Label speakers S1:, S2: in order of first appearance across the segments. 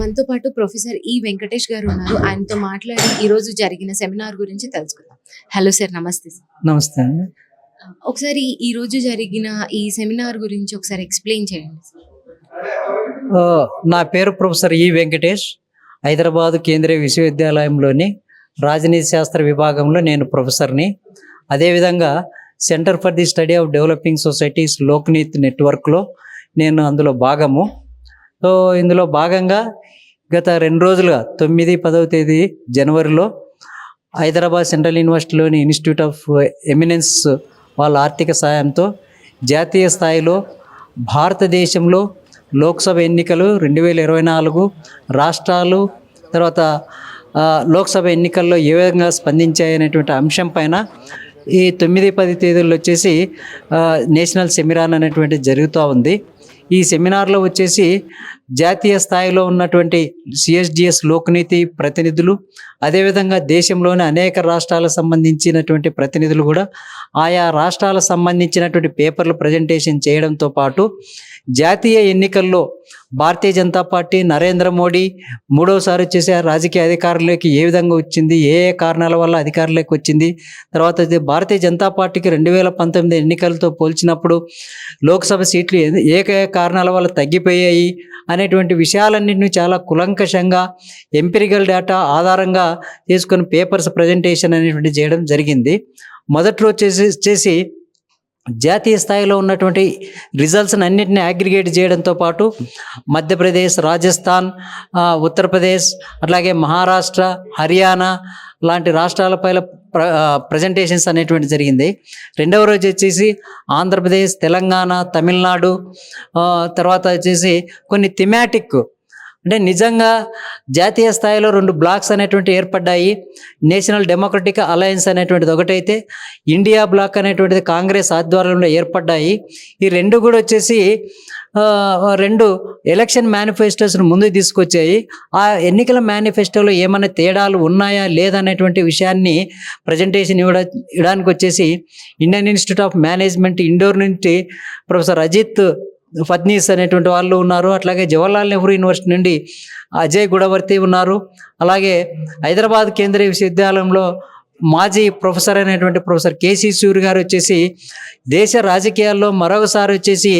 S1: మనతో పాటు ప్రొఫెసర్ ఈ వెంకటేష్ గారు ఉన్నారు. ఆయనతో మాట్లాడి ఈరోజు జరిగిన సెమినార్ గురించి తెలుసుకుందాం. హలో సార్, నమస్తే సార్.
S2: నమస్తే అండి.
S1: ఒకసారి ఈ రోజు జరిగిన ఈ సెమినార్ గురించి ఒకసారి ఎక్స్ప్లెయిన్ చేయండి సార్.
S2: నా పేరు ప్రొఫెసర్ ఈ వెంకటేష్. హైదరాబాదు కేంద్రీయ విశ్వవిద్యాలయంలోని రాజనీతి శాస్త్ర విభాగంలో నేను ప్రొఫెసర్ని. అదేవిధంగా centre for the study of developing societies Lokniti నెట్వర్క్లో నేను అందులో భాగము. సో ఇందులో భాగంగా గత 2 రోజులుగా 9, 10వ తేదీ జనవరిలో హైదరాబాద్ సెంట్రల్ యూనివర్సిటీలోని ఇన్స్టిట్యూట్ ఆఫ్ ఎమినెన్స్ వాళ్ళ ఆర్థిక సాయంతో జాతీయ స్థాయిలో భారతదేశంలో లోక్సభ ఎన్నికలు 2024 రాష్ట్రాలు తర్వాత లోక్సభ ఎన్నికల్లో ఏ విధంగా స్పందించాయనేటువంటి అంశం పైన ఈ 9, 10 తేదీల్లో వచ్చేసి నేషనల్ సెమినార్ అనేటువంటి జరుగుతూ ఉంది. ఈ సెమినార్లో వచ్చేసి జాతీయ స్థాయిలో ఉన్నటువంటి సిఎస్డిఎస్ లోక్నీతి ప్రతినిధులు, అదేవిధంగా దేశంలోని అనేక రాష్ట్రాలకు సంబంధించినటువంటి ప్రతినిధులు కూడా ఆయా రాష్ట్రాలకు సంబంధించినటువంటి పేపర్లు ప్రజెంటేషన్ చేయడంతో పాటు జాతీయ ఎన్నికల్లో భారతీయ జనతా పార్టీ నరేంద్ర మోడీ 3వసారి వచ్చేసి రాజకీయ అధికారంలోకి ఏ విధంగా వచ్చింది, ఏ కారణాల వల్ల అధికారంలోకి వచ్చింది, తర్వాత భారతీయ జనతా పార్టీకి 2019 ఎన్నికలతో పోల్చినప్పుడు లోక్సభ సీట్లు ఏ కారణాల వల్ల తగ్గిపోయాయి అనేటువంటి విషయాలన్నింటినీ చాలా కులంకషంగా ఎంపిరికల్ డేటా ఆధారంగా చేసుకొని పేపర్స్ ప్రజెంటేషన్ అనేటువంటి చేయడం జరిగింది. మొదట్లో వచ్చేసి జాతీయ స్థాయిలో ఉన్నటువంటి రిజల్ట్స్ని అన్నింటినీ అగ్రిగేట్ చేయడంతో పాటు మధ్యప్రదేశ్, రాజస్థాన్, ఉత్తరప్రదేశ్, అట్లాగే మహారాష్ట్ర, హర్యానా లాంటి రాష్ట్రాలపై ప్రజెంటేషన్స్ అనేటువంటి జరిగింది. 2వ రోజు వచ్చేసి ఆంధ్రప్రదేశ్, తెలంగాణ, తమిళనాడు, తర్వాత వచ్చేసి కొన్ని థిమాటిక్ అంటే నిజంగా జాతీయ స్థాయిలో 2 బ్లాక్స్ అనేటువంటి ఏర్పడ్డాయి. నేషనల్ డెమోక్రటిక్ అలయన్స్ అనేటువంటిది ఒకటైతే, ఇండియా బ్లాక్ అనేటువంటిది కాంగ్రెస్ ఆధ్వర్యంలో ఏర్పడ్డాయి. ఈ 2 కూడా వచ్చేసి 2 ఎలక్షన్ మేనిఫెస్టోస్ను ముందుకు తీసుకొచ్చాయి. ఆ ఎన్నికల మేనిఫెస్టోలో ఏమైనా తేడాలు ఉన్నాయా లేదనేటువంటి విషయాన్ని ప్రజెంటేషన్ ఇవ్వడానికి వచ్చేసి Indian Institute of Management Indore నుంచి ప్రొఫెసర్ అజిత్ ఫడ్నీస్ అనేటువంటి వాళ్ళు ఉన్నారు. అట్లాగే జవహర్లాల్ నెహ్రూ యూనివర్సిటీ నుండి అజయ్ గుడవర్తి ఉన్నారు. అలాగే హైదరాబాద్ కేంద్రీయ విశ్వవిద్యాలయంలో మాజీ ప్రొఫెసర్ అయినటువంటి ప్రొఫెసర్ కేసీ సూర్య గారు వచ్చేసి దేశ రాజకీయాల్లో మరొకసారి వచ్చేసి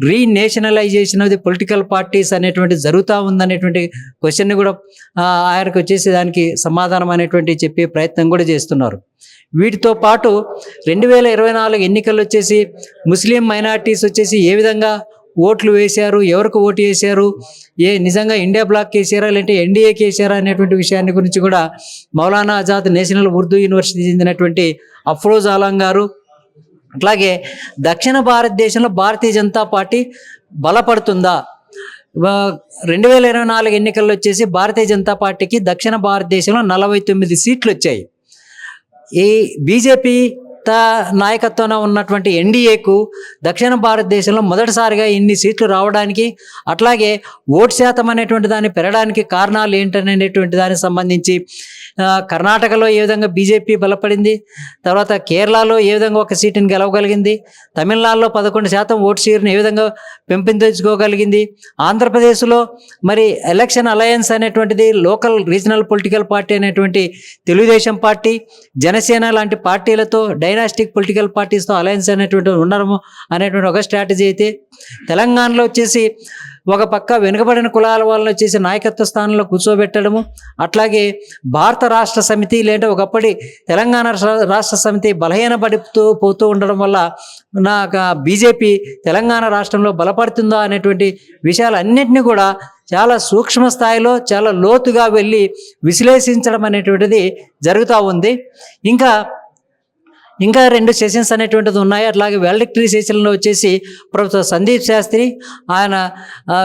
S2: రీనేషనలైజేషన్ ఆఫ్ ది పొలిటికల్ పార్టీస్ అనేటువంటి జరుగుతూ ఉందనేటువంటి క్వశ్చన్ని కూడా ఆయనకు వచ్చేసి దానికి సమాధానం అనేటువంటి చెప్పే ప్రయత్నం కూడా చేస్తున్నారు. వీటితో పాటు 2024 ఎన్నికలు వచ్చేసి ముస్లిం మైనారిటీస్ వచ్చేసి ఏ విధంగా ఓట్లు వేశారు, ఎవరికి ఓటు వేశారు, నిజంగా ఇండియా బ్లాక్ వేసారా లేదంటే ఎన్డీఏకి వేసారా అనేటువంటి విషయాన్ని గురించి కూడా మౌలానా ఆజాద్ నేషనల్ ఉర్దూ యూనివర్సిటీ చెందినటువంటి అఫ్రోజ్ ఆలం గారు, అట్లాగే దక్షిణ భారతదేశంలో భారతీయ జనతా పార్టీ బలపడుతుందా, 2024 ఎన్నికల్లో వచ్చేసి భారతీయ జనతా పార్టీకి దక్షిణ భారతదేశంలో 49 సీట్లు వచ్చాయి. ఈ బీజేపీ నాయకత్వంలో ఉన్నటువంటి ఎన్డీఏకు దక్షిణ భారతదేశంలో మొదటిసారిగా ఇన్ని సీట్లు రావడానికి, అట్లాగే ఓటు శాతం అనేటువంటి దాన్ని పెరగడానికి కారణాలు ఏంటనేటువంటి దానికి సంబంధించి కర్ణాటకలో ఏ విధంగా బీజేపీ బలపడింది, తర్వాత కేరళలో ఏ విధంగా ఒక సీటుని గెలవగలిగింది, తమిళనాడులో 11% ఓటు షేర్ని ఏ విధంగా పెంపొందించుకోగలిగింది, ఆంధ్రప్రదేశ్లో మరి ఎలక్షన్ అలయన్స్ అనేటువంటిది లోకల్ రీజనల్ పొలిటికల్ పార్టీ అనేటువంటి తెలుగుదేశం పార్టీ, జనసేన లాంటి పార్టీలతో డైనాస్టిక్ పొలిటికల్ పార్టీస్తో అలయన్స్ అనేటువంటి ఉండడము అనేటువంటి ఒక స్ట్రాటజీ అయితే, తెలంగాణలో వచ్చేసి ఒక పక్క వెనుకబడిన కులాల వాళ్ళని వచ్చేసి నాయకత్వ స్థానంలో కూర్చోబెట్టడము, అట్లాగే భారత రాష్ట్ర సమితి లేదా ఒకప్పటి తెలంగాణ రాష్ట్ర సమితి పోతూ ఉండడం వల్ల నాకు బీజేపీ తెలంగాణ రాష్ట్రంలో బలపడుతుందా అనేటువంటి విషయాలన్నింటినీ కూడా చాలా సూక్ష్మ స్థాయిలో చాలా లోతుగా వెళ్ళి విశ్లేషించడం అనేటువంటిది జరుగుతూ ఉంది. ఇంకా 2 సెషన్స్ అనేటువంటిది ఉన్నాయి. అట్లాగే వాల్డిక్టరీ సెషన్లో వచ్చేసి ప్రొఫెసర్ సందీప్ శాస్త్రి ఆయన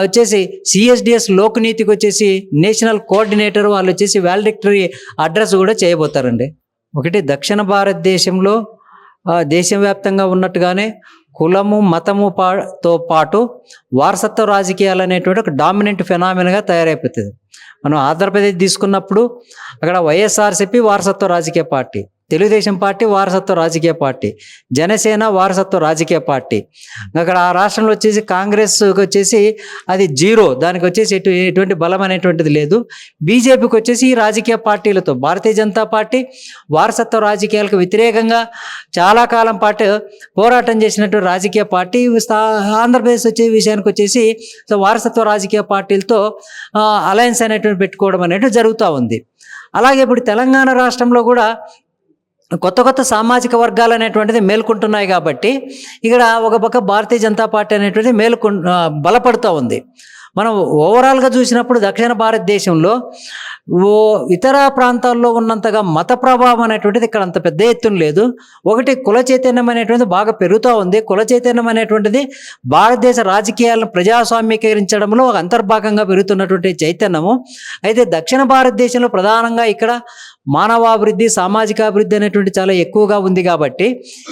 S2: వచ్చేసి సిఎస్డిఎస్ లోక్నీతికి వచ్చేసి నేషనల్ కోఆర్డినేటర్ వాళ్ళు వచ్చేసి వాల్డిక్టరీ అడ్రస్ కూడా చేయబోతారండి. ఒకటి, దక్షిణ భారతదేశంలో దేశవ్యాప్తంగా ఉన్నట్టుగానే కులము మతముతో పాటు వారసత్వ రాజకీయాలు అనేటువంటి ఒక డామినెంట్ ఫెనామినగా తయారైపోతుంది. మనం ఆంధ్రప్రదేశ్ తీసుకున్నప్పుడు అక్కడ వైఎస్ఆర్సీపీ వారసత్వ రాజకీయ పార్టీ, తెలుగుదేశం పార్టీ వారసత్వ రాజకీయ పార్టీ, జనసేన వారసత్వ రాజకీయ పార్టీ. అక్కడ ఆ రాష్ట్రంలో వచ్చేసి కాంగ్రెస్కి వచ్చేసి అది జీరో, దానికి వచ్చేసి ఎటువంటి బలం అనేటువంటిది లేదు. బీజేపీకి వచ్చేసి ఈ రాజకీయ పార్టీలతో భారతీయ జనతా పార్టీ వారసత్వ రాజకీయాలకు వ్యతిరేకంగా చాలా కాలం పాటు పోరాటం చేసినటువంటి రాజకీయ పార్టీ. ఆంధ్రప్రదేశ్ వచ్చే విషయానికి వచ్చేసి సో వారసత్వ రాజకీయ పార్టీలతో అలయన్స్ అనేటువంటి పెట్టుకోవడం అనేటువంటి జరుగుతూ ఉంది. అలాగే ఇప్పుడు తెలంగాణ రాష్ట్రంలో కూడా కొత్త కొత్త సామాజిక వర్గాలు అనేటువంటిది మేల్కొంటున్నాయి కాబట్టి ఇక్కడ ఒక పక్క భారతీయ జనతా పార్టీ అనేటువంటిది బలపడుతూ ఉంది. మనం ఓవరాల్గా చూసినప్పుడు దక్షిణ భారతదేశంలో ఇతర ప్రాంతాల్లో ఉన్నంతగా మత ప్రభావం అనేటువంటిది ఇక్కడ అంత పెద్ద ఎత్తున లేదు. ఒకటి కుల చైతన్యం అనేటువంటిది బాగా పెరుగుతూ ఉంది. కుల చైతన్యం అనేటువంటిది భారతదేశ రాజకీయాలను ప్రజాస్వామ్యీకరించడంలో ఒక అంతర్భాగంగా పెరుగుతున్నటువంటి చైతన్యము. అయితే దక్షిణ భారతదేశంలో ప్రధానంగా ఇక్కడ మానవాభివృద్ధి, సామాజికాభివృద్ధి అనేటువంటి చాలా ఎక్కువగా ఉంది కాబట్టి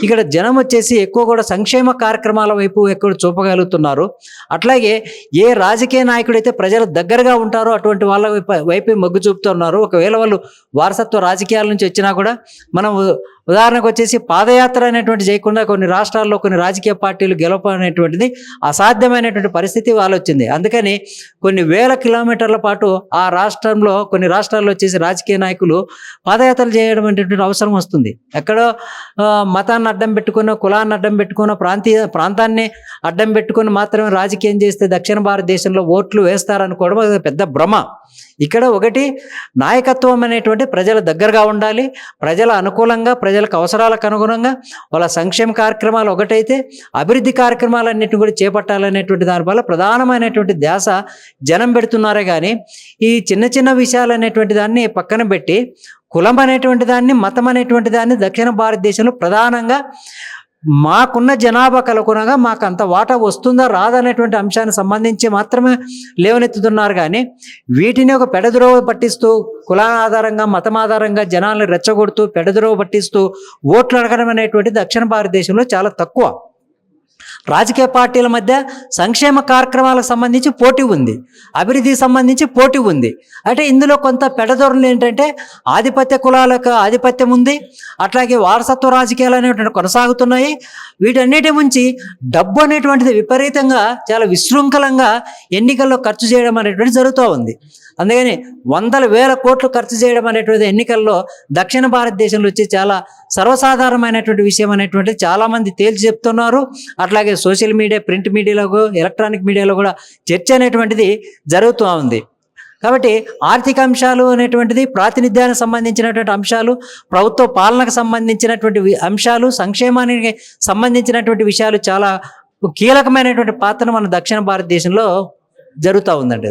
S2: ఇక్కడ జనం వచ్చేసి ఎక్కువ కూడా సంక్షేమ కార్యక్రమాల వైపు ఎక్కువ చూపగలుగుతున్నారు. అట్లాగే ఏ రాజకీయ నాయకుడైతే ప్రజల దగ్గరగా ఉంటారో అటువంటి వాళ్ళ వైపు మొగ్గు చూపుతున్నారు. ఒకవేళ వాళ్ళు వారసత్వ రాజకీయాల నుంచి వచ్చినా కూడా మనం ఉదాహరణకు వచ్చేసి పాదయాత్ర అనేటువంటి చేయకుండా కొన్ని రాష్ట్రాల్లో కొన్ని రాజకీయ పార్టీలు గెలపనేటువంటిది అసాధ్యమైనటువంటి పరిస్థితి వాళ్ళు వచ్చింది. అందుకని కొన్ని వేల కిలోమీటర్ల పాటు ఆ రాష్ట్రంలో కొన్ని రాష్ట్రాల్లో వచ్చేసి రాజకీయ నాయకులు పాదయాత్రలు చేయడం అనేటువంటి అవసరం వస్తుంది. ఎక్కడో మతాన్ని అడ్డం పెట్టుకున్న, కులాన్ని అడ్డం పెట్టుకున్న, ప్రాంతాన్ని అడ్డం పెట్టుకుని మాత్రమే రాజకీయం చేస్తే దక్షిణ భారతదేశంలో ఓట్లు వేస్తారనుకోవడం అది పెద్ద భ్రమ. ఇక్కడ ఒకటి నాయకత్వం అనేటువంటి ప్రజల దగ్గరగా ఉండాలి, ప్రజల అనుకూలంగా, ప్రజలకు అవసరాలకు అనుగుణంగా వాళ్ళ సంక్షేమ కార్యక్రమాలు ఒకటైతే అభివృద్ధి కార్యక్రమాలన్నింటినీ కూడా చేపట్టాలనేటువంటి దానివల్ల ప్రధానమైనటువంటి ధ్యాస జనం పెడుతున్నారే కానీ ఈ చిన్న చిన్న విషయాలు అనేటువంటి దాన్ని పక్కన పెట్టి కులం అనేటువంటి దాన్ని, మతం అనేటువంటి దాన్ని దక్షిణ భారతదేశంలో ప్రధానంగా మాకున్న జనాభాకు అనుగుణంగా మాకు అంత వాటా వస్తుందా రాదనేటువంటి అంశానికి సంబంధించి మాత్రమే లేవనెత్తుతున్నారు. కానీ వీటిని ఒక పెడద్రోవ పట్టిస్తూ కులాల ఆధారంగా, మతం ఆధారంగా జనాలను రెచ్చగొడుతూ పెడద్రోవ పట్టిస్తూ ఓట్లు అడగడం అనేటువంటి దక్షిణ భారతదేశంలో చాలా తక్కువ. రాజకీయ పార్టీల మధ్య సంక్షేమ కార్యక్రమాలకు సంబంధించి పోటీ ఉంది, అభివృద్ధికి సంబంధించి పోటీ ఉంది. అంటే ఇందులో కొంత పెడదొరలు ఏంటంటే ఆధిపత్య కులాలకు ఆధిపత్యం ఉంది, అట్లాగే వారసత్వ రాజకీయాలు అనేటువంటి కొనసాగుతున్నాయి. వీటన్నిటి నుంచి డబ్బు అనేటువంటిది విపరీతంగా చాలా విశృంఖలంగా ఎన్నికల్లో ఖర్చు చేయడం అనేటువంటి జరుగుతూ ఉంది. అందుకని వందల వేల కోట్లు ఖర్చు చేయడం అనేటువంటి ఎన్నికల్లో దక్షిణ భారతదేశంలో వచ్చి చాలా సర్వసాధారణమైనటువంటి విషయం అనేటువంటిది చాలామంది తేల్చి చెప్తున్నారు. అట్లాగే సోషల్ మీడియా, ప్రింట్ మీడియాలో, ఎలక్ట్రానిక్ మీడియాలో కూడా చర్చ అనేటువంటిది జరుగుతూ ఉంది. కాబట్టి ఆర్థిక అంశాలు అనేటువంటిది, ప్రాతినిధ్యానికి సంబంధించినటువంటి అంశాలు, ప్రభుత్వ పాలనకు సంబంధించినటువంటి అంశాలు, సంక్షేమానికి సంబంధించినటువంటి విషయాలు చాలా కీలకమైనటువంటి పాత్రను మన దక్షిణ భారతదేశంలో జరుగుతూ ఉందండి.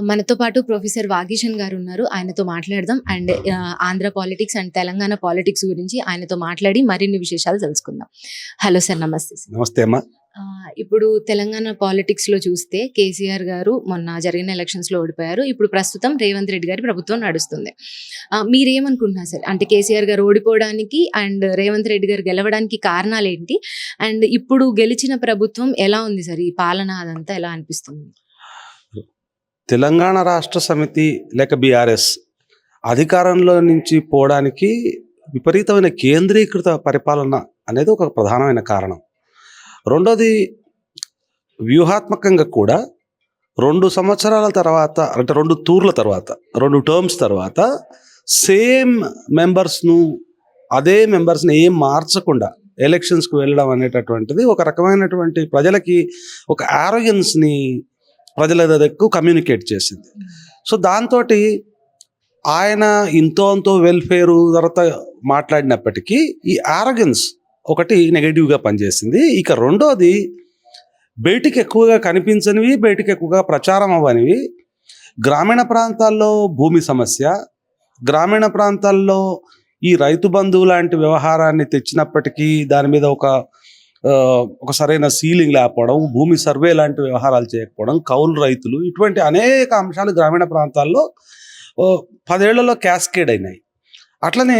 S1: మనతో పాటు ప్రొఫెసర్ వాగీషన్ గారు ఉన్నారు, ఆయనతో మాట్లాడదాం. And Andhra politics and Telangana politics గురించి ఆయనతో మాట్లాడి మరిన్ని విశేషాలు తెలుసుకుందాం. హలో సార్, నమస్తే సార్.
S3: నమస్తే అమ్మా.
S1: ఇప్పుడు తెలంగాణ పాలిటిక్స్ లో చూస్తే కేసీఆర్ గారు మొన్న జరిగిన ఎలక్షన్స్ లో ఓడిపోయారు. ఇప్పుడు ప్రస్తుతం రేవంత్ రెడ్డి గారి ప్రభుత్వం నడుస్తుంది. మీరేమనుకుంటున్నారు సార్? అంటే కేసీఆర్ గారు ఓడిపోవడానికి అండ్ రేవంత్ రెడ్డి గారు గెలవడానికి కారణాలు ఏంటి? అండ్ ఇప్పుడు గెలిచిన ప్రభుత్వం ఎలా ఉంది సార్? ఈ పాలన అదంతా ఎలా అనిపిస్తుంది?
S3: తెలంగాణ రాష్ట్ర సమితి లేక బీఆర్ఎస్ అధికారంలో నుంచి పోవడానికి విపరీతమైన కేంద్రీకృత పరిపాలన అనేది ఒక ప్రధానమైన కారణం. రెండోది, వ్యూహాత్మకంగా కూడా 2 సంవత్సరాల తర్వాత, అంటే 2 టూర్ల తర్వాత, 2 టర్మ్స్ తర్వాత సేమ్ మెంబర్స్ను, అదే మెంబర్స్ని ఏం మార్చకుండా ఎలక్షన్స్కి వెళ్ళడం అనేటటువంటిది ఒక రకమైనటువంటి ప్రజలకి ఒక ఆరోగెన్స్ని ప్రజల దగ్గరకు కమ్యూనికేట్ చేసింది. సో దాంతో ఆయన ఇంతో అంతో వెల్ఫేరు తర్వాత మాట్లాడినప్పటికీ ఈ ఆరోగెన్స్ ఒకటి నెగటివ్గా పనిచేసింది. ఇక రెండోది, బయటికి ఎక్కువగా కనిపించనివి, బయటికి ఎక్కువగా ప్రచారం అవ్వనివి, గ్రామీణ ప్రాంతాల్లో భూమి సమస్య, గ్రామీణ ప్రాంతాల్లో ఈ రైతు బంధువు లాంటి వ్యవహారాన్ని తెచ్చినప్పటికీ దాని మీద ఒక సరైన సీలింగ్ లేకపోవడం, భూమి సర్వే లాంటి వ్యవహారాలు చేయకపోవడం, కౌలు రైతులు, ఇటువంటి అనేక అంశాలు గ్రామీణ ప్రాంతాల్లో 10 ఏళ్లలో క్యాస్కేడ్ అయినాయి. అట్లనే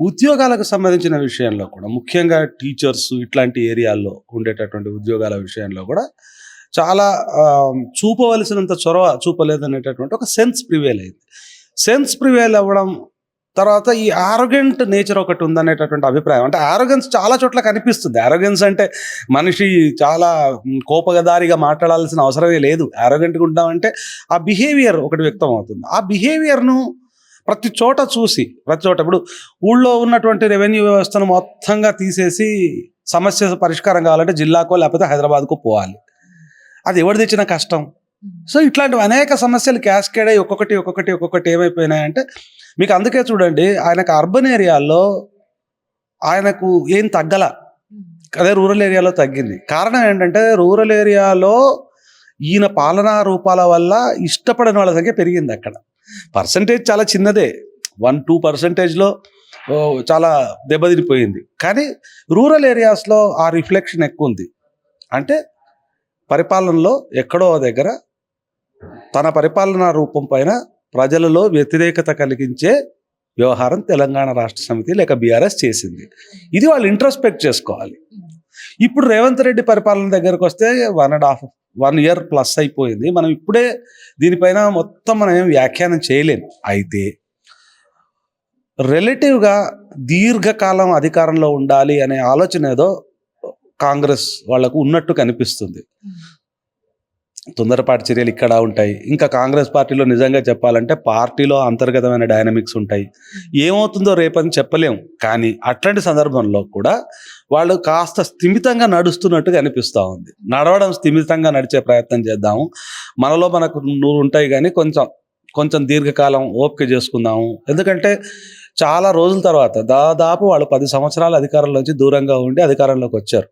S3: ఉద్యోగాలకు సంబంధించిన విషయంలో కూడా, ముఖ్యంగా టీచర్స్ ఇట్లాంటి ఏరియాల్లో ఉండేటటువంటి ఉద్యోగాల విషయంలో కూడా చాలా చూపవలసినంత చొరవ చూపలేదనేటటువంటి ఒక సెన్స్ ప్రివేల్ అయింది. సెన్స్ ప్రివేల్ అవ్వడం తర్వాత ఈ ఆరోగెంట్ నేచర్ ఒకటి ఉందనేటటువంటి అభిప్రాయం. అంటే ఆరోగెన్స్ చాలా చోట్ల కనిపిస్తుంది. ఆరోగెన్స్ అంటే మనిషి చాలా కోపగదారిగా మాట్లాడాల్సిన అవసరమే లేదు. ఆరోగెంట్గా ఉంటామంటే ఆ బిహేవియర్ ఒకటి వ్యక్తం అవుతుంది. ఆ బిహేవియర్ను ప్రతి చోట చూసి, ప్రతి చోట ఇప్పుడు ఊళ్ళో ఉన్నటువంటి రెవెన్యూ వ్యవస్థను మొత్తంగా తీసేసి సమస్య పరిష్కారం కావాలంటే జిల్లాకో లేకపోతే హైదరాబాద్కో పోవాలి. అది ఎవరు తెచ్చిన కష్టం. సో ఇట్లాంటివి అనేక సమస్యలు క్యాస్కేడ్ అయ్యి ఒక్కొక్కటి ఏమైపోయినాయంటే, మీకు అందుకే చూడండి ఆయనకు అర్బన్ ఏరియాల్లో ఆయనకు ఏం తగ్గల, అదే రూరల్ ఏరియాలో తగ్గింది. కారణం ఏంటంటే రూరల్ ఏరియాలో ఈయన పాలనా రూపాల వల్ల ఇష్టపడని వాళ్ళ సంఖ్య పెరిగింది. అక్కడ పర్సంటేజ్ చాలా చిన్నదే, 1-2%లో చాలా దెబ్బతినిపోయింది. కానీ రూరల్ ఏరియాస్లో ఆ రిఫ్లెక్షన్ ఎక్కువ ఉంది. అంటే పరిపాలనలో ఎక్కడో దగ్గర తన పరిపాలనా రూపం పైన ప్రజలలో వ్యతిరేకత కలిగించే వ్యవహారం తెలంగాణ రాష్ట్ర సమితి లేక బీఆర్ఎస్ చేసింది. ఇది వాళ్ళు ఇంట్రోస్పెక్ట్ చేసుకోవాలి. ఇప్పుడు రేవంత్ రెడ్డి పరిపాలన దగ్గరకు వస్తే 1 year ప్లస్ అయిపోయింది. మనం ఇప్పుడే దీనిపైన మొత్తం మనం ఏం వ్యాఖ్యానం చేయలేం. అయితే రిలేటివ్గా దీర్ఘకాలం అధికారంలో ఉండాలి అనే ఆలోచన ఏదో కాంగ్రెస్ వాళ్లకు ఉన్నట్టు కనిపిస్తుంది. తొందరపాటు చర్యలు ఇక్కడ ఉంటాయి. ఇంకా కాంగ్రెస్ పార్టీలో నిజంగా చెప్పాలంటే పార్టీలో అంతర్గతమైన డైనమిక్స్ ఉంటాయి. ఏమవుతుందో రేపని చెప్పలేము. కానీ అట్లాంటి సందర్భంలో కూడా వాళ్ళు కాస్త స్థిమితంగా నడుస్తున్నట్టుగా అనిపిస్తూ ఉంది. నడవడం స్థిమితంగా నడిచే ప్రయత్నం చేద్దాము. మనకు 100 ఉంటాయి కానీ కొంచెం దీర్ఘకాలం ఓపిక చేసుకుందాము. ఎందుకంటే చాలా రోజుల తర్వాత దాదాపు వాళ్ళు 10 సంవత్సరాల అధికారంలోంచి దూరంగా ఉండి అధికారంలోకి వచ్చారు.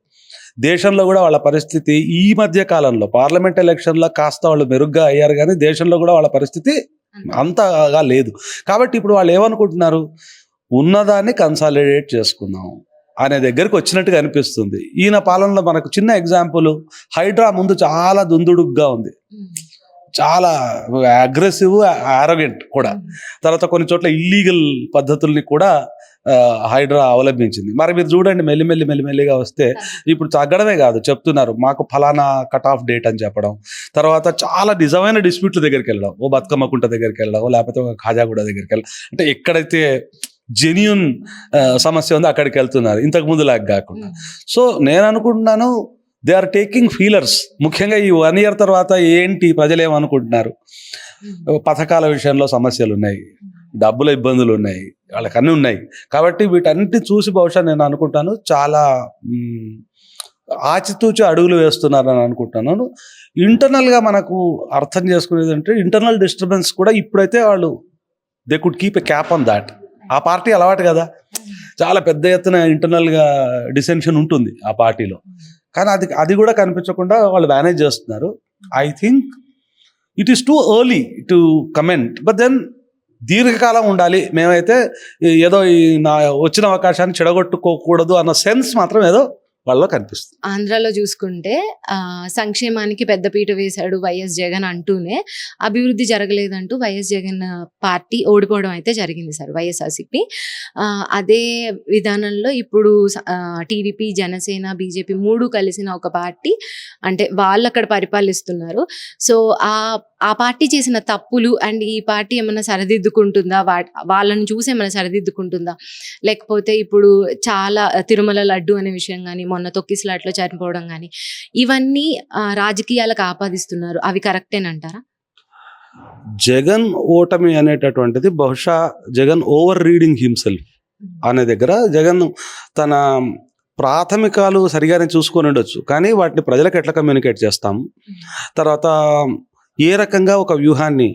S3: దేశంలో కూడా వాళ్ళ పరిస్థితి ఈ మధ్య కాలంలో పార్లమెంట్ ఎలక్షన్లో కాస్త వాళ్ళు మెరుగ్గా అయ్యారు, కానీ దేశంలో కూడా వాళ్ళ పరిస్థితి అంతగా లేదు. కాబట్టి ఇప్పుడు వాళ్ళు ఏమనుకుంటున్నారు, ఉన్నదాన్ని కన్సాలిడేట్ చేసుకుందాం అనే దగ్గరికి వచ్చినట్టుగా అనిపిస్తుంది. ఈయన పాలనలో మనకు చిన్న ఎగ్జాంపుల్, హైడ్రా ముందు చాలా దుందుడుగ్గా ఉంది, చాలా అగ్రెసివ్, ఆరోగెంట్ కూడా. తర్వాత కొన్ని చోట్ల ఇల్లీగల్ పద్ధతుల్ని కూడా హైడ్రా అవలంబించింది. మరి మీరు చూడండి మెల్లిమెల్లిగా వస్తే ఇప్పుడు తగ్గడమే కాదు, చెప్తున్నారు మాకు ఫలానా కట్ ఆఫ్ డేట్ అని చెప్పడం. తర్వాత చాలా నిజమైన డిస్ప్యూట్ల దగ్గరికి వెళ్ళడం, ఓ బతుకమ్మ కుంట దగ్గరికి వెళ్ళడం, లేకపోతే ఒక ఖాజాగూడ దగ్గరికి వెళ్ళడం. అంటే ఎక్కడైతే జెన్యూన్ సమస్య ఉందో అక్కడికి వెళ్తున్నారు, ఇంతకు ముందు లాగా కాకుండా. సో నేను అనుకుంటున్నాను దే ఆర్ టేకింగ్ ఫీలర్స్. ముఖ్యంగా ఈ 1 year తర్వాత ఏంటి ప్రజలు ఏమనుకుంటున్నారు, పథకాల విషయంలో సమస్యలు ఉన్నాయి, డబ్బుల ఇబ్బందులు ఉన్నాయి, వాళ్ళకి అన్నీ ఉన్నాయి. కాబట్టి వీటన్నిటిని చూసి బహుశా నేను అనుకుంటాను చాలా ఆచితూచి అడుగులు వేస్తున్నారని అనుకుంటున్నాను. ఇంటర్నల్గా మనకు అర్థం చేసుకునేది అంటే ఇంటర్నల్ డిస్టర్బెన్స్ కూడా ఇప్పుడైతే వాళ్ళు they could keep a cap on that. ఆ పార్టీ అలవాటు కదా, చాలా పెద్ద ఎత్తున ఇంటర్నల్గా డిసెన్షన్ ఉంటుంది ఆ పార్టీలో. కానీ అది కూడా కనిపించకుండా వాళ్ళు మేనేజ్ చేస్తున్నారు. I think it is too early to comment, but then దీర్ఘకాలం ఉండాలి. మేమైతే ఏదో వచ్చిన అవకాశాన్ని చెడగొట్టుకోకూడదు అన్న సెన్స్ మాత్రం ఏదో వాళ్ళలో కనిపిస్తుంది.
S1: ఆంధ్రాలో చూసుకుంటే సంక్షేమానికి పెద్దపీట వేశాడు వైఎస్ జగన్ అంటూనే అభివృద్ధి జరగలేదంటూ వైఎస్ జగన్ పార్టీ ఓడిపోవడం అయితే జరిగింది సార్, వైఎస్ఆర్సీపీ. అదే విధానంలో ఇప్పుడు టీడీపీ, జనసేన, బీజేపీ 3 కలిసిన ఒక పార్టీ, అంటే వాళ్ళు అక్కడ పరిపాలిస్తున్నారు. సో ఆ పార్టీ చేసిన తప్పులు అండ్ ఈ పార్టీ ఏమైనా సరిదిద్దుకుంటుందా, వాళ్ళని చూసి ఏమైనా సరిదిద్దుకుంటుందా, లేకపోతే ఇప్పుడు చాలా తిరుమల లడ్డు అనే విషయం కానీ, మొన్న తొక్కిసలాట్లో చనిపోవడం కానీ, ఇవన్నీ రాజకీయాలకు ఆపాదిస్తున్నారు, అవి కరెక్టేనంటారా?
S3: జగన్ ఓటమి అనేటటువంటిది బహుశా జగన్ ఓవర్ రీడింగ్ హిమ్సెల్ఫ్ అనే దగ్గర జగన్ తన ప్రాథమికాలు సరిగానే చూసుకొని ఉండొచ్చు, కానీ వాటిని ప్రజలకు ఎట్లా కమ్యూనికేట్ చేస్తాం, తర్వాత ఏ రకంగా ఒక వ్యూహాన్ని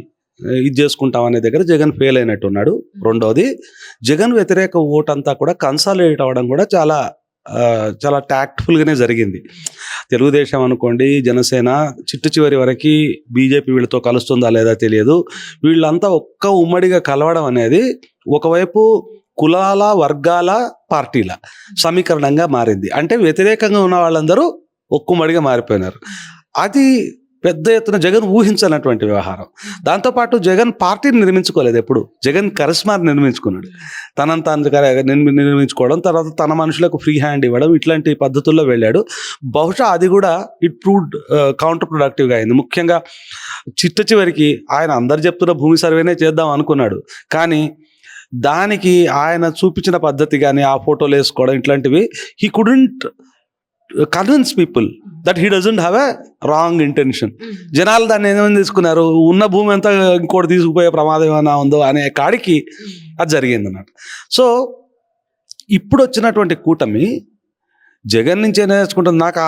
S3: ఇది చేసుకుంటాం అనే దగ్గర జగన్ ఫెయిల్ అయినట్టున్నాడు. రెండోది, జగన్ వ్యతిరేక ఓటంతా కూడా కన్సాలిడేట్ అవ్వడం కూడా చాలా ట్యాక్ట్ఫుల్గానే జరిగింది. తెలుగుదేశం అనుకోండి, జనసేన చివరి వరకు బీజేపీ వీళ్ళతో కలుస్తుందా లేదా తెలియదు. వీళ్ళంతా ఒక్క ఉమ్మడిగా కలవడం అనేది ఒకవైపు కులాల, వర్గాల, పార్టీల సమీకరణంగా మారింది. అంటే వ్యతిరేకంగా ఉన్న వాళ్ళందరూ ఒక్కుమ్మడిగా మారిపోయినారు. అది పెద్ద ఎత్తున జగన్ ఊహించనటువంటి వ్యవహారం. దాంతోపాటు జగన్ పార్టీని నిర్మించుకోలేదు, ఎప్పుడు జగన్ కరిస్మాని నిర్మించుకున్నాడు. తనంతా నిర్మించుకోవడం, తర్వాత తన మనుషులకు ఫ్రీ హ్యాండ్ ఇవ్వడం, ఇట్లాంటి పద్ధతుల్లో వెళ్ళాడు. బహుశా అది కూడా ఇట్ ప్రూవ్డ్ కౌంటర్ ప్రొడక్టివ్గా అయింది. ముఖ్యంగా చివరికి ఆయన అందరు చెప్తున్న భూమి సర్వేనే చేద్దాం అనుకున్నాడు, కానీ దానికి ఆయన చూపించిన పద్ధతి కానీ ఆ ఫోటోలు వేసుకోవడం ఇట్లాంటివి he couldn't convince people that he doesn't have a wrong intention. జనాలు దాన్ని ఏమైనా తీసుకున్నారు, ఉన్న భూమి అంతా ఇంకోటి తీసుకుపోయే ప్రమాదం ఏమైనా ఉందో అనే కాడికి అది జరిగింది అన్నట్టు. సో ఇప్పుడు వచ్చినటువంటి కూటమి జగన్ నుంచే నేర్చుకుంటుంది. నాకు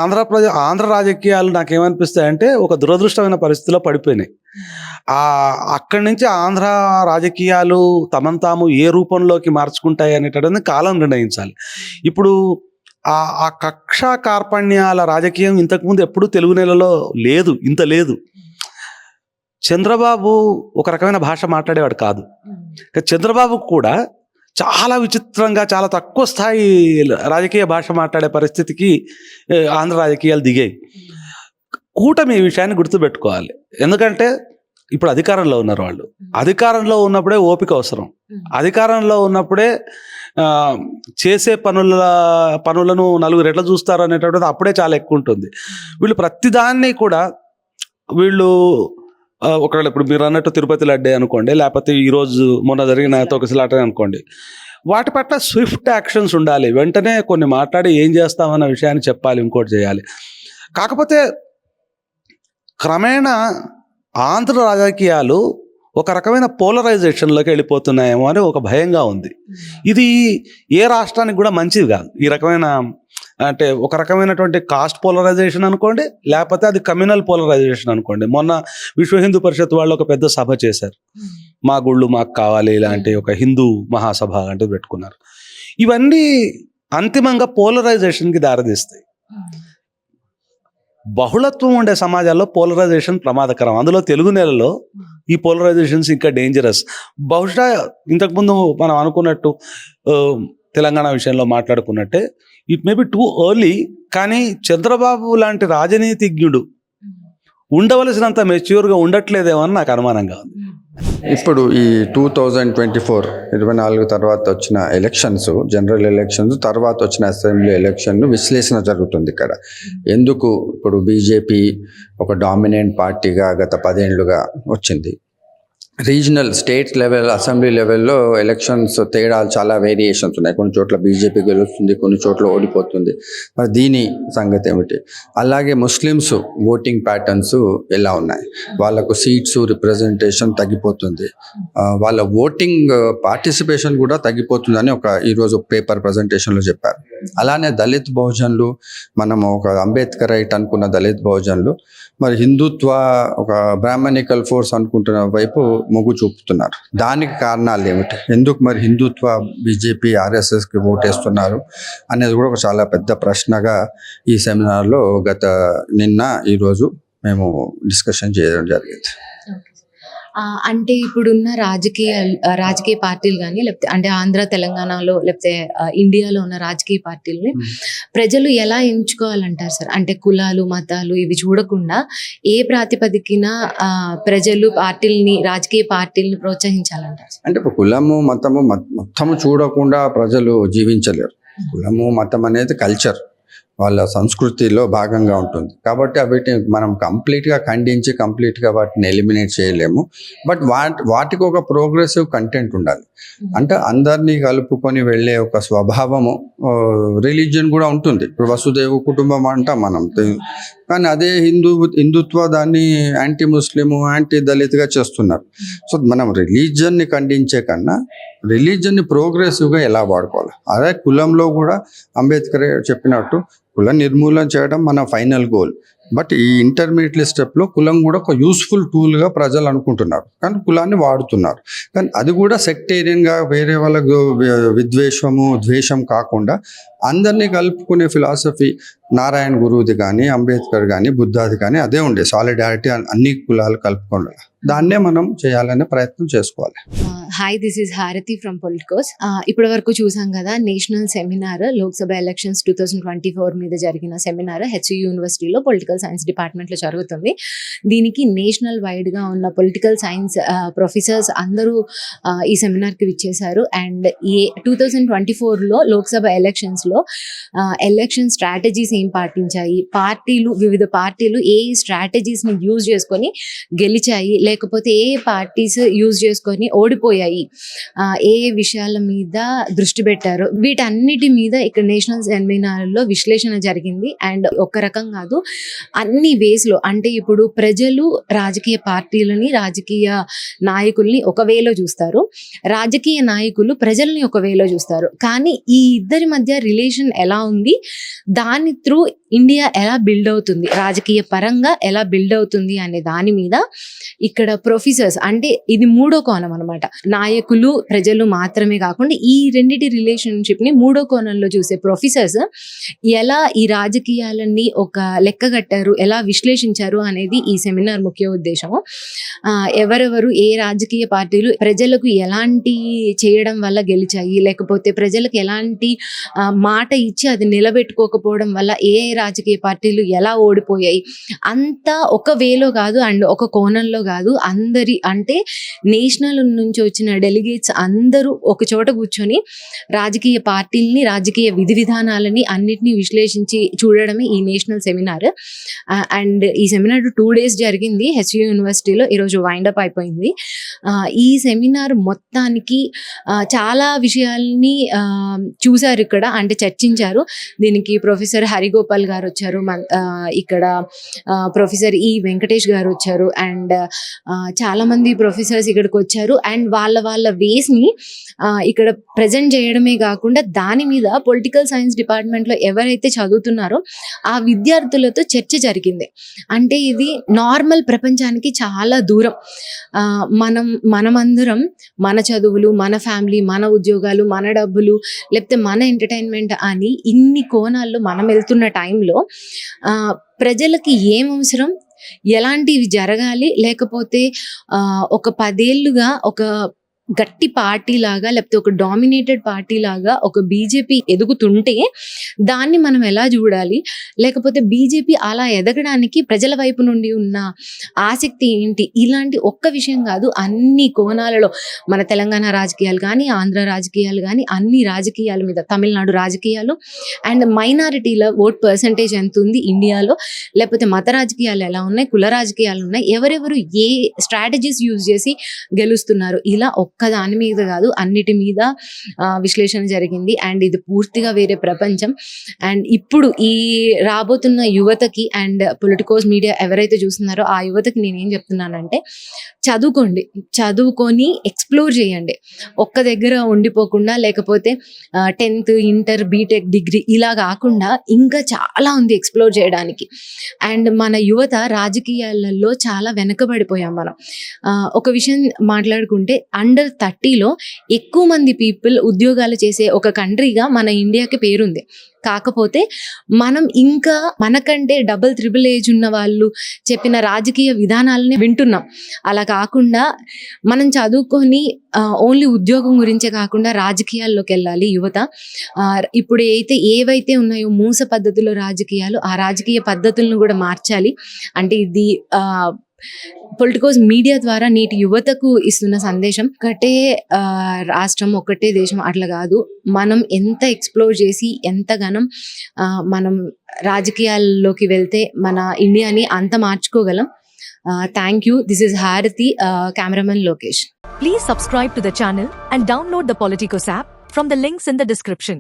S3: ఆంధ్ర రాజకీయాలు నాకేమనిపిస్తాయంటే ఒక దురదృష్టమైన పరిస్థితిలో పడిపోయినాయి. అక్కడి నుంచి ఆంధ్ర రాజకీయాలు తమను తాము ఏ రూపంలోకి మార్చుకుంటాయి అనేటటువంటి కాలం నిర్ణయించాలి. ఇప్పుడు ఆ కక్ష కార్పణ్యాల రాజకీయం ఇంతకుముందు ఎప్పుడూ తెలుగు నేలలో లేదు, ఇంత లేదు. చంద్రబాబు ఒక రకమైన భాష మాట్లాడేవాడు కాదు. చంద్రబాబు కూడా చాలా విచిత్రంగా చాలా తక్కువ స్థాయి రాజకీయ భాష మాట్లాడే పరిస్థితికి ఆంధ్ర రాజకీయాలు దిగాయి. కూటమి ఈ విషయాన్ని గుర్తుపెట్టుకోవాలి. ఎందుకంటే ఇప్పుడు అధికారంలో ఉన్నారు వాళ్ళు. అధికారంలో ఓపిక అవసరం. అధికారంలో ఉన్నప్పుడే చేసే పనులను నలుగురు ఎట్లా చూస్తారు అనేటటువంటిది అప్పుడే చాలా ఎక్కువ ఉంటుంది. వీళ్ళు ప్రతిదాన్ని కూడా వీళ్ళు ఒకవేళ ఇప్పుడు మీరు అన్నట్టు తిరుపతి లడ్డే అనుకోండి, లేకపోతే ఈరోజు మొన్న జరిగిన తొకసిలాట అనుకోండి, వాటి పట్ల స్విఫ్ట్ యాక్షన్స్ ఉండాలి. వెంటనే కొన్ని మాట్లాడి ఏం చేస్తామన్న విషయాన్ని చెప్పాలి, ఇంకోటి చేయాలి. కాకపోతే క్రమేణా ఆంధ్ర రాజకీయాలు ఒక రకమైన పోలరైజేషన్లోకి వెళ్ళిపోతున్నాయేమో అని ఒక భయంగా ఉంది. ఇది ఏ రాష్ట్రానికి కూడా మంచిది కాదు. ఈ రకమైన అంటే ఒక రకమైనటువంటి కాస్ట్ పోలరైజేషన్ అనుకోండి, లేకపోతే అది కమ్యూనల్ పోలరైజేషన్ అనుకోండి. మొన్న విశ్వ హిందూ పరిషత్ వాళ్ళు ఒక పెద్ద సభ చేశారు, మా గుళ్ళు మాకు కావాలి, ఇలాంటి ఒక హిందూ మహాసభ లాంటిది పెట్టుకున్నారు. ఇవన్నీ అంతిమంగా పోలరైజేషన్కి దారితీస్తాయి. బహుళత్వం ఉండే సమాజాల్లో పోలరైజేషన్ ప్రమాదకరం. అందులో తెలుగు నేలలో ఈ పోలరైజేషన్స్ ఇంకా డేంజరస్. బహుశా ఇంతకుముందు మనం అనుకున్నట్టు తెలంగాణ విషయంలో మాట్లాడుకున్నట్టే it may be too early, కానీ చంద్రబాబు లాంటి రాజనీతిజ్ఞుడు ఉండవలసినంత మెచ్యూర్గా ఉండట్లేదేమో అని నాకు అనుమానంగా ఉంది.
S4: ఇప్పుడు ఈ 2024 తర్వాత వచ్చిన ఎలక్షన్స్, జనరల్ ఎలక్షన్స్ తర్వాత వచ్చిన అసెంబ్లీ ఎలక్షన్ విశ్లేషణ జరుగుతుంది ఇక్కడ. ఎందుకు ఇప్పుడు బీజేపీ ఒక డామినెంట్ పార్టీగా గత 10 ఏళ్లుగా వచ్చింది. రీజనల్ స్టేట్ లెవెల్ అసెంబ్లీ లెవెల్లో ఎలక్షన్స్ తేడాలు చాలా వేరియేషన్స్ ఉన్నాయి. కొన్ని చోట్ల బీజేపీ గెలుస్తుంది, కొన్ని చోట్ల ఓడిపోతుంది. మరి దీని సంగతి ఏమిటి? అలాగే ముస్లిమ్స్ ఓటింగ్ ప్యాటర్న్స్ ఎలా ఉన్నాయి? వాళ్ళకు సీట్స్ రిప్రజెంటేషన్ తగ్గిపోతుంది, వాళ్ళ ఓటింగ్ పార్టిసిపేషన్ కూడా తగ్గిపోతుందని ఈరోజు పేపర్ ప్రజెంటేషన్లో చెప్పారు. అలానే దళిత్ బహుజనులు, మనం ఒక అంబేద్కర్ రైట్ అనుకున్న దళిత్ బహుజనులు మరి హిందుత్వ ఒక బ్రాహ్మణికల్ ఫోర్స్ అనుకుంటున్న వైపు మొగ్గు చూపుతున్నారు. దానికి కారణాలు ఏమిటి? ఎందుకు మరి హిందుత్వ బీజేపీ ఆర్ఎస్ఎస్కి ఓటేస్తున్నారు అనేది కూడా ఒక చాలా పెద్ద ప్రశ్నగా ఈ సెమినార్లో ఈరోజు మేము డిస్కషన్ చేయడం జరిగింది.
S1: అంటే ఇప్పుడున్న రాజకీయ పార్టీలు కానీ, లేకపోతే అంటే ఆంధ్ర తెలంగాణలో లేకపోతే ఇండియాలో ఉన్న రాజకీయ పార్టీలని ప్రజలు ఎలా ఎంచుకోవాలంటారు సార్? అంటే కులాలు మతాలు ఇవి చూడకుండా ఏ ప్రాతిపదికన ప్రజలు రాజకీయ పార్టీలని ప్రోత్సహించాలంటారు?
S4: అంటే ఇప్పుడు కులము మతము మొత్తము చూడకుండా ప్రజలు జీవించలేరు. కులము మతం అనేది కల్చర్, వాళ్ళ సంస్కృతిలో భాగంగా ఉంటుంది. కాబట్టి వీటిని మనం కంప్లీట్గా ఖండించి కంప్లీట్గా వాటిని ఎలిమినేట్ చేయలేము. బట్ వాటికి ఒక ప్రోగ్రెసివ్ కంటెంట్ ఉండాలి. అంటే అందరినీ కలుపుకొని వెళ్ళే ఒక స్వభావము, రిలీజియన్ కూడా ఉంటుంది. ఇప్పుడు వసుదైవ కుటుంబం అంటాం మనం, కానీ అదే హిందుత్వ దాన్ని యాంటీ ముస్లిము, యాంటీ దళిత్గా చేస్తున్నారు. సో మనం రిలీజియన్ని ఖండించే కన్నా రిలీజియన్ని ప్రోగ్రెసివ్గా ఎలా వాడుకోవాలి? అదే కులంలో కూడా అంబేద్కర్ చెప్పినట్టు కుల నిర్మూలన చేయడం మన ఫైనల్ గోల్. బట్ ఈ ఇంటర్మీడియట్ స్టెప్లో కులం కూడా ఒక యూస్ఫుల్ టూల్గా ప్రజలు అనుకుంటున్నారు, కానీ కులాన్ని వాడుతున్నారు. కానీ అది కూడా సెక్టేరియన్గా వేరే వాళ్ళకు ద్వేషం కాకుండా అందరినీ కలుపుకునే ఫిలాసఫీ నారాయణ గురువుది కానీ, అంబేద్కర్ కానీ, బుద్ధాది కానీ అదే ఉండే సాలిడారిటీ, అన్ని కులాలు కలుపుకోవాలి. దాన్నే మనం చేయాలనే ప్రయత్నం చేసుకోవాలి.
S1: హాయ్, దిస్ ఈస్ హారతి ఫ్రమ్ పొలిటికోస్. ఇప్పటి వరకు చూసాం కదా నేషనల్ సెమినార్ లోక్సభ ఎలక్షన్స్ 2024 మీద జరిగిన సెమినార్ హెచ్యు యూనివర్సిటీలో పొలిటికల్ సైన్స్ డిపార్ట్మెంట్లో జరుగుతుంది. దీనికి నేషనల్ వైడ్గా ఉన్న పొలిటికల్ సైన్స్ ప్రొఫెసర్స్ అందరూ ఈ సెమినార్కి విచ్చేశారు. అండ్ 2024లో లోక్సభ ఎలక్షన్స్లో ఎలక్షన్ స్ట్రాటజీస్ ఏం పాటించాయి, వివిధ పార్టీలు ఏ స్ట్రాటజీస్ని యూజ్ చేసుకొని గెలిచాయి, లేకపోతే ఏ పార్టీస్ యూజ్ చేసుకొని ఓడిపోయాయి, ఏ విషయాల మీద దృష్టి పెట్టారు, వీటన్నిటి మీద ఇక్కడ నేషనల్ సెమినార్లో విశ్లేషణ జరిగింది. అండ్ ఒక రకం కాదు, అన్ని వేస్లో, అంటే ఇప్పుడు ప్రజలు రాజకీయ పార్టీలని, రాజకీయ నాయకుల్ని ఒక వేలో చూస్తారు, రాజకీయ నాయకులు ప్రజల్ని ఒక వేలో చూస్తారు. కానీ ఈ ఇద్దరి మధ్య రిలేషన్ ఎలా ఉంది, దాని త్రూ ఇండియా ఎలా బిల్డ్ అవుతుంది, రాజకీయ పరంగా ఎలా బిల్డ్ అవుతుంది అనే దాని మీద ఇక్కడ ప్రొఫెసర్స్, అంటే ఇది మూడో కోణం అనమాట. నాయకులు ప్రజలు మాత్రమే కాకుండా ఈ రెండిటి రిలేషన్షిప్ని మూడో కోణంలో చూసే ప్రొఫెసర్స్ ఎలా ఈ రాజకీయాలన్నీ ఒక లెక్క కట్టారు, ఎలా విశ్లేషించారు అనేది ఈ సెమినార్ ముఖ్య ఉద్దేశము. ఎవరెవరు ఏ రాజకీయ పార్టీలు ప్రజలకు ఎలాంటి చేయడం వల్ల గెలిచాయి, లేకపోతే ప్రజలకు ఎలాంటి మాట ఇచ్చి అది నిలబెట్టుకోకపోవడం వల్ల ఏ రాజకీయ పార్టీలు ఎలా ఓడిపోయాయి, అంతా ఒక వేలో కాదు అండ్ ఒక కోణంలో కాదు, అందరి అంటే నేషనల్ నుంచి వచ్చిన డెలిగేట్స్ అందరూ ఒక చోట కూర్చొని రాజకీయ పార్టీలని, రాజకీయ విధి విధానాలని అన్నిటినీ విశ్లేషించి చూడడమే ఈ నేషనల్ సెమినార్. అండ్ ఈ సెమినార్ 2 days జరిగింది హెచ్యు యూనివర్సిటీలో, ఈరోజు వైండప్ అయిపోయింది. ఈ సెమినార్ మొత్తానికి చాలా విషయాల్ని చూశారు ఇక్కడ, అంటే చర్చించారు. దీనికి ప్రొఫెసర్ హరిగోపాల్ గారు వచ్చారు, ఇక్కడ ప్రొఫెసర్ ఈ వెంకటేష్ గారు వచ్చారు, అండ్ చాలా మంది ప్రొఫెసర్స్ ఇక్కడికి వచ్చారు. అండ్ వాళ్ళ వేస్ని ఇక్కడ ప్రజెంట్ చేయడమే కాకుండా దాని మీద పొలిటికల్ సైన్స్ డిపార్ట్మెంట్లో ఎవరైతే చదువుతున్నారో ఆ విద్యార్థులతో చర్చ జరిగింది. అంటే ఇది నార్మల్ ప్రపంచానికి చాలా దూరం. మనమందరం మన చదువులు, మన ఫ్యామిలీ, మన ఉద్యోగాలు, మన డబ్బులు, లేకపోతే మన ఎంటర్టైన్మెంట్ అని ఇన్ని కోణాల్లో మనం వెళ్తున్న టైంలో ప్రజలకి ఏం అవసరం, ఎలాంటివి జరగాలి, లేకపోతే ఒక 10 ఏళ్ళుగా ఒక గట్టి పార్టీ లాగా, లేకపోతే ఒక డామినేటెడ్ పార్టీ లాగా ఒక బీజేపీ ఎదుగుతుంటే దాన్ని మనం ఎలా చూడాలి, లేకపోతే బీజేపీ అలా ఎదగడానికి ప్రజల వైపు నుండి ఉన్న ఆసక్తి ఏంటి, ఇలాంటి ఒక్క విషయం కాదు, అన్ని కోణాలలో మన తెలంగాణ రాజకీయాలు కానీ, ఆంధ్ర రాజకీయాలు కానీ, అన్ని రాజకీయాల మీద, తమిళనాడు రాజకీయాలు అండ్ మైనారిటీల ఓట్ పర్సంటేజ్ ఎంత ఉంది ఇండియాలో, లేకపోతే మత రాజకీయాలు ఎలా ఉన్నాయి, కుల రాజకీయాలు ఉన్నాయి, ఎవరెవరు ఏ స్ట్రాటజీస్ యూజ్ చేసి గెలుస్తున్నారు, ఇలా ఒక్క దాని మీద కాదు అన్నిటి మీద విశ్లేషణ జరిగింది. అండ్ ఇది పూర్తిగా వేరే ప్రపంచం. అండ్ ఇప్పుడు ఈ రాబోతున్న యువతకి అండ్ పొలిటికోస్ మీడియా ఎవరైతే చూస్తున్నారో ఆ యువతకి నేనేం చెప్తున్నానంటే, చదువుకొని ఎక్స్ప్లోర్ చేయండి, ఒక్క దగ్గర ఉండిపోకుండా, లేకపోతే 10th, ఇంటర్, బీటెక్, డిగ్రీ ఇలా కాకుండా ఇంకా చాలా ఉంది ఎక్స్ప్లోర్ చేయడానికి. అండ్ మన యువత రాజకీయాలలో చాలా వెనకబడిపోయాం మనం. ఒక విషయం మాట్లాడుకుంటే అండర్ 30లో ఎక్కువ మంది పీపుల్ ఉద్యోగాలు చేసే ఒక కంట్రీగా మన ఇండియాకి పేరుంది. కాకపోతే మనం ఇంకా మనకంటే డబుల్ త్రిబుల్ ఏజ్ ఉన్న వాళ్ళు చెప్పిన రాజకీయ విధానాలని వింటున్నాం. అలా కాకుండా మనం చదువుకొని ఓన్లీ ఉద్యోగం గురించే కాకుండా రాజకీయాల్లోకి వెళ్ళాలి యువత. ఇప్పుడు ఏవైతే ఉన్నాయో మూస పద్ధతిలో రాజకీయాలు, ఆ రాజకీయ పద్ధతులను కూడా మార్చాలి. అంటే ఇది పొలిటికోస్ మీడియా ద్వారా నేటి యువతకు ఇస్తున్న సందేశం. ఒకటే రాష్ట్రం, ఒకటే దేశం అట్లా కాదు, మనం ఎంత ఎక్స్ప్లోర్ చేసి ఎంతగానం మనం రాజకీయాల్లోకి వెళ్తే మన ఇండియాని అంత మార్చుకోగలం. Thank you. This is Harathi, cameraman Lokesh.
S5: Please subscribe to the channel and download the Politicos app from the links in the description.